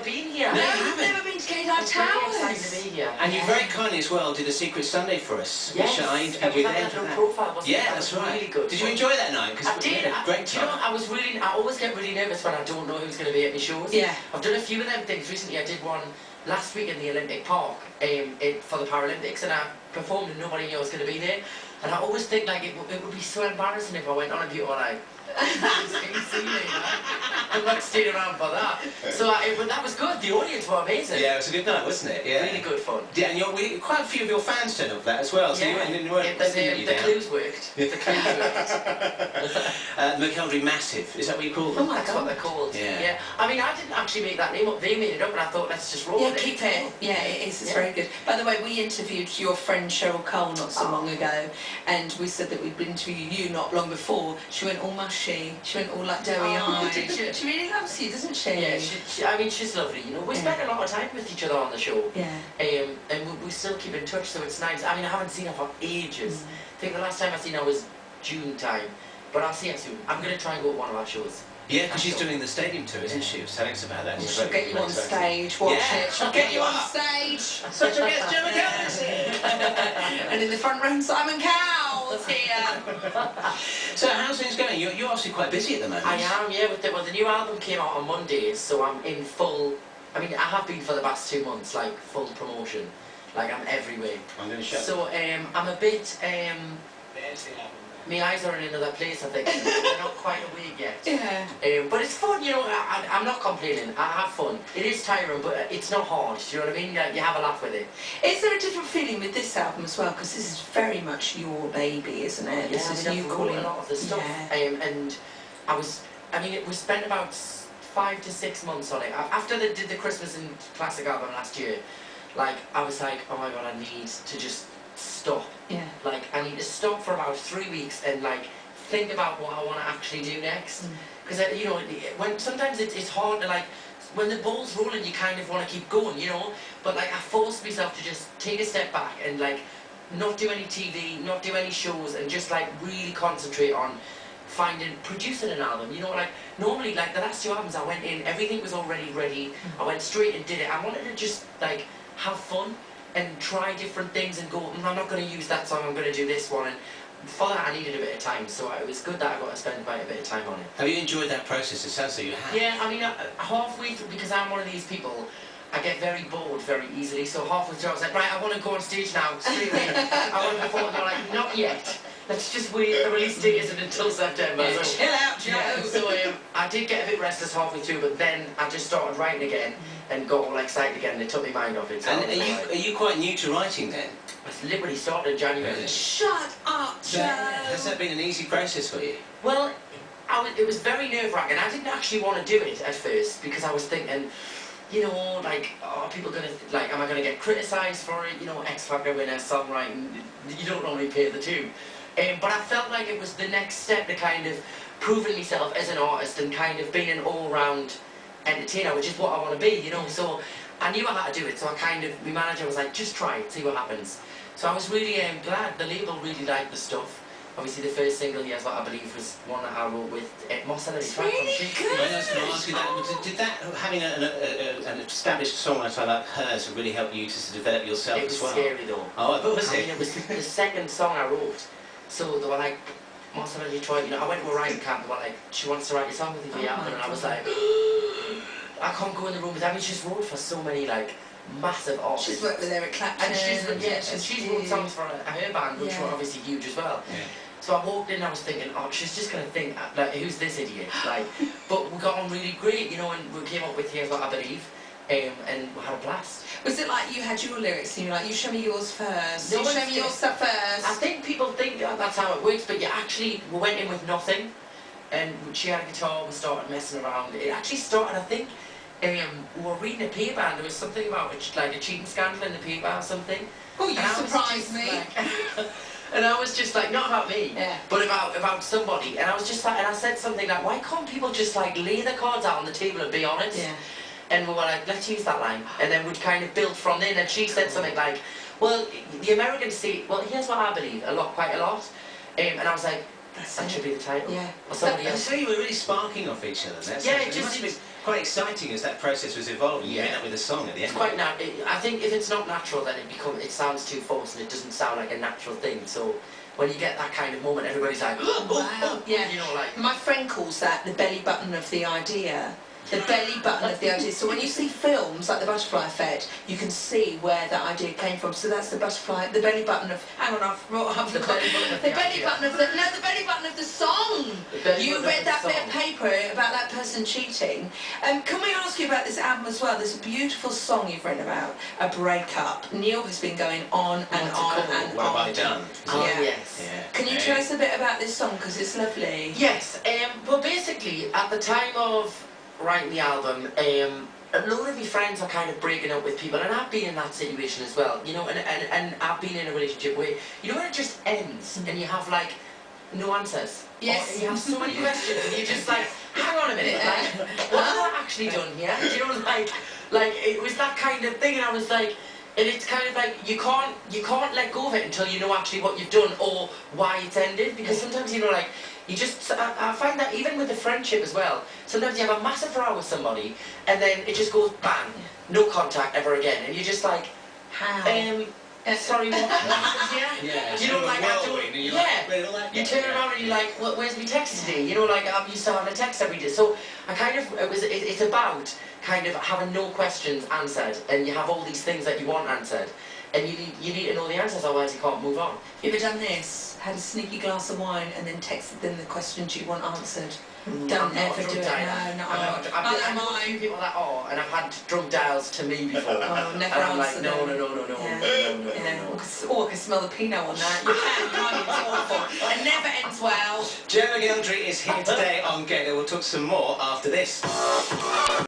been here. No, you've never been to Gaydar Towers. Very excited to be here. And you very kindly as well did a Secret Sunday for us. Yes, which I interviewed you then. little profile, wasn't it? Yeah, That that's was right. Really good. Did you enjoy that night? I did. Great Do you know, time. I always get really nervous when I don't know who's going to be at my shows. Yeah. I've done a few of them things recently. I did one last week in the Olympic Park for the Paralympics, and I performed and nobody knew I was going to be there. And I always think like it would be so embarrassing if I went on and people were like, can you see me? I'm not staying around for that. So, but that was good. The audience were amazing. Yeah, it was a good night, wasn't it? Yeah. Really good fun. Yeah, and quite a few of your fans turned up for that as well. So yeah, you weren't the clues worked. The clues worked. McElderry Massive, is that what you call them? Oh my That's God. what they're called. Yeah. I mean, I didn't actually make that name up. They made it up, and I thought, let's just roll with it. Keep it. Yeah, it is. It's very good. By the way, we interviewed your friend Cheryl Cole not so long ago, and we said that we'd been interviewing you not long before. She went all mushy. She went all like doughy eyed. Did you? She really loves you, doesn't she? Yeah, I mean, she's lovely. You know, we spend a lot of time with each other on the show. Yeah. And we still keep in touch, so it's nice. I mean, I haven't seen her for ages. I think the last time I seen her was June time, but I'll see her soon. I'm going to try and go to one of our shows. Yeah, because she's doing the stadium tour, isn't she? She was telling us about that. She'll get you on stage, watch it. She'll get you on stage. Such a guest, Jim McElderry. And in the front room, Simon Cowell's here. So how's things going? You're obviously quite busy at the moment. I am, yeah. Well, the new album came out on Monday, so I'm in full. I mean, I have been for the past 2 months, like full promotion. Like I'm everywhere. I'm going to show. So I'm a bit. My eyes are in another place, I think. They're not quite awake yet. Yeah. But it's fun, you know. I'm not complaining. I have fun. It is tiring, but it's not hard. Do you know what I mean? You have a laugh with it. Is there a different feeling with this album as well? Because this is very much your baby, isn't it? Yeah, This is I've you wrote calling a lot of the stuff. Yeah. And we spent about 5 to 6 months on it. After they did the Christmas and Classic album last year, like, I was like, oh my God, I need to just stop. Yeah. Like, I need to stop for about 3 weeks and like think about what I want to actually do next. Because you know, when sometimes it's hard to like, when the ball's rolling, you kind of want to keep going, you know. But like, I forced myself to just take a step back and like not do any TV, not do any shows, and just like really concentrate on producing an album. You know, like normally, like the last 2 albums, I went in, everything was already ready. I went straight and did it. I wanted to just like have fun and try different things and go, I'm not going to use that song, I'm going to do this one. And for that, I needed a bit of time, so it was good that I got to spend quite a bit of time on it. Have you enjoyed that process? It sounds like you have. Yeah, I mean, halfway through, because I'm one of these people, I get very bored very easily, so halfway through I was like, right, I want to go on stage now, straight away. I went before and they were like, not yet. Let's just wait, the release date isn't until September. Yeah, so, chill out, Joe. Yeah, so I did get a bit restless halfway through, but then I just started writing again and got all excited again, and it took my mind off it. So And are you quite new to writing then? I literally started in January. Really? Shut up, Joe. Has that been an easy process for you? Well, it was very nerve-wracking. I didn't actually want to do it at first because I was thinking, you know, like, are people going to, like, am I going to get criticised for it? You know, X Factor winner, songwriting, you don't normally pay the two. But I felt like it was the next step to kind of proving myself as an artist and kind of being an all-round entertainer, which is what I want to be, you know. So I knew I had to do it, so my manager was like, just try it, see what happens. So I was really glad. The label really liked the stuff. Obviously, the first single, Here's What I Believe, was one that I wrote with McElderry. Really good. I was going to ask you that. Did that, having an established songwriter like hers, really help you to develop yourself as well? It was scary though. Oh, I thought was I it? mean, it was the second song I wrote. So they were like, McElderry tried, you know, I went to a writing camp, they were like, she wants to write a song with you for the album, and I was like, I can't go in the room with her. I mean, she's wrote for so many, like, massive artists. She's worked with Eric Clapton. And she's wrote songs for her band, which were obviously huge as well. Yeah. So I walked in and I was thinking, oh, she's just going to think, like, who's this idiot? Like, but we got on really great, you know, and we came up with Here's What I Believe, and we had a blast. Was it like you had your lyrics and you're like, you show me yours first, No, you show me your stuff first? I think people think that's how it works, but we went in with nothing, and she had a guitar, we started messing around. It actually started, I think, we were reading a paper and there was something about like a cheating scandal in the paper or something. Oh, you surprised me. Like, and I was just like, not about me, but about somebody. And I was just like, and I said something like, why can't people just like lay the cards out on the table and be honest? Yeah. And we were like, let's use that line. And then we'd kind of build from there. And she said something like, well, the Americans say, well, here's what I believe, quite a lot. And I was like, That should be the title. Yeah. Or somebody And else. so you were really sparking off each other. Yeah, it must have been quite exciting as that process was evolving. You end up with a song at the end. It's quite I think if it's not natural, then it sounds too forced and it doesn't sound like a natural thing. So when you get that kind of moment, everybody's like, Wow. Yeah. You know, like. My friend calls that the belly button of the idea. The belly button of the idea. So when you see films like The Butterfly Effect, you can see where that idea came from. So that's the butterfly, the belly button of. Hang on, I've forgotten. The belly button of the. No, the belly button of the song. You read that bit of paper about that person cheating. Can we ask you about this album as well? There's a beautiful song you've written about a breakup. Neil has been going on and on and What on. have I done? Oh, Yeah. yes. Yeah. Can you tell us a bit about this song because it's lovely? Yes. Well, basically, at the time of writing the album, a lot of my friends are kind of breaking up with people, and I've been in that situation as well, you know, and I've been in a relationship where, you know, when it just ends and you have like no answers. Yes. Or you have so many questions and you're just like, hang on a minute, like, what have I actually done here? Do you know, like it was that kind of thing, and I was like, and it's kind of like you can't let go of it until you know actually what you've done or why it's ended, because sometimes, you know, like, you just, I find that even with a friendship as well, sometimes you have a massive row with somebody and then it just goes bang, no contact ever again, and you're just like, How? sorry, what happened here? Yeah. You know, like, I don't, you turn around and you're like, well, where's my text today? You know, like, I'm used to having a text every day. So I kind of, it's about kind of having no questions answered, and you have all these things that you want answered, and you need to know the answers, otherwise you can't move on. You ever done this? Had a sneaky glass of wine and then texted them the questions you want answered? Don't ever do it. No, I know a few people that are, and I've had drunk dials to me before. Oh, never and I'm like, answer no. Yeah. Oh, I can smell the Pinot on that. You can't, it's awful. It never ends well. Joe McElderry is here today on Gaydar. We'll talk some more after this.